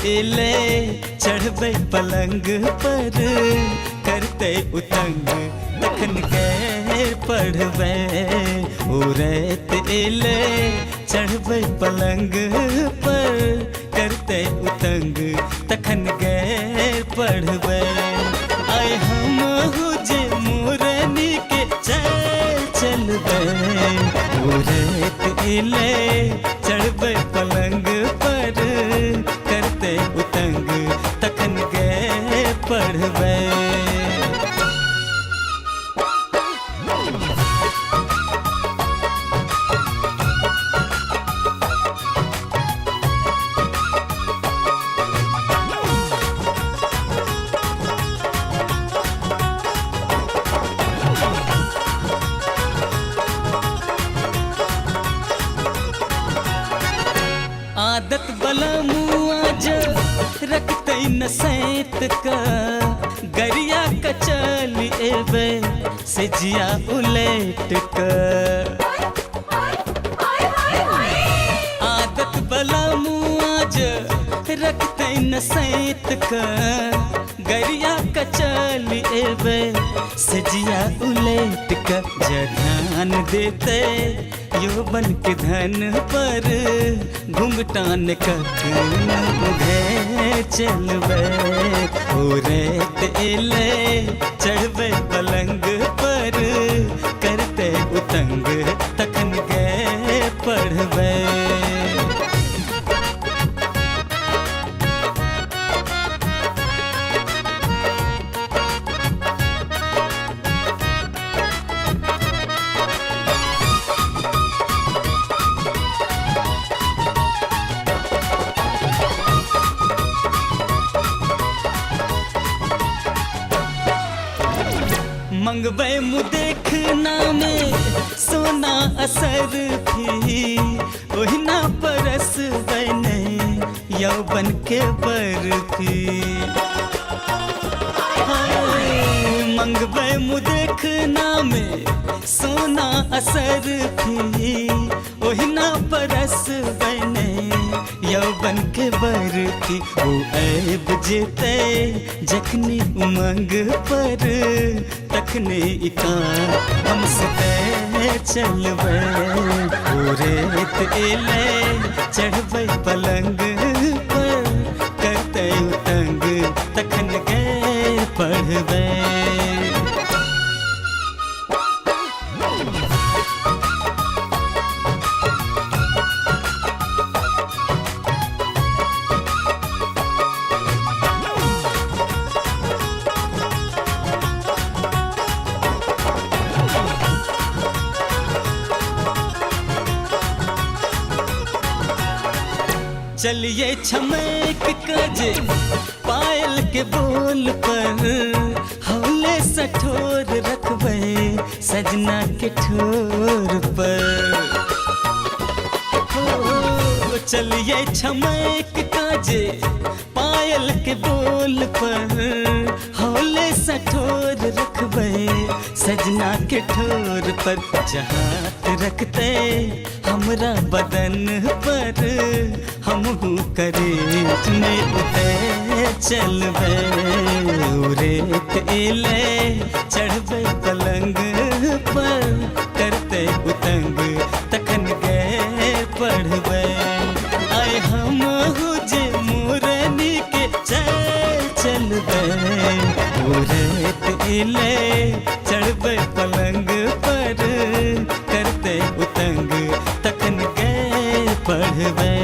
एले चढ़बे पलंग पर करते उतंग तखन गैर पढ़बे उरत एले चढ़बे पलंग पर करते उतंग तखन गैर पढ़बे आय हम हुजे मुरनी के चल चलबे उरत एले चढ़बे पलंग पर करते उतंग तखन गैर पढ़बे। आदत बला मुआज रखते न सैत का गरिया का चली एबे से जिया उलेट का आदत बला मुआज रखते न सैत का गरिया का चली एबे से जिया उलेट का ध्यान देते यौवन के धन पर घुंघटान कखे चलबे उरत एले चढ़बे पलंग पर करते उतंग तखन गए पढ़बे। मंगबे मुदेखना में सोना असर भी ओहिना परस बने यौवन के बरफी मंगबे मुदेखना में सोना असर भी ओहिना परस बने यौवन के बरफी ओ ऐब जेते जखनी उमंग पर तखने इका हमसे चलबे उरत एले चढ़बे पलंग पर करते उतंग तखन गए पढ़बे। चलिए छमेक कजे पायल के बोल पर हौले सठोर रखबे सजना के ठोर पर हो चलिए छमेक कजे पायल के बोल पर हौले सठोर रखबे सजना के ठोर पर जहात रखते हमरा बदन पर हमहू करेज में उतर चलबे उरत एले चढ़बे पलंग पर करते उतंग तखन गए पढ़बे आय हम हुजे मुरनी के चल चलबे उरत एले चढ़बे पलंग पर करते उतंग तखन गए पढ़बे।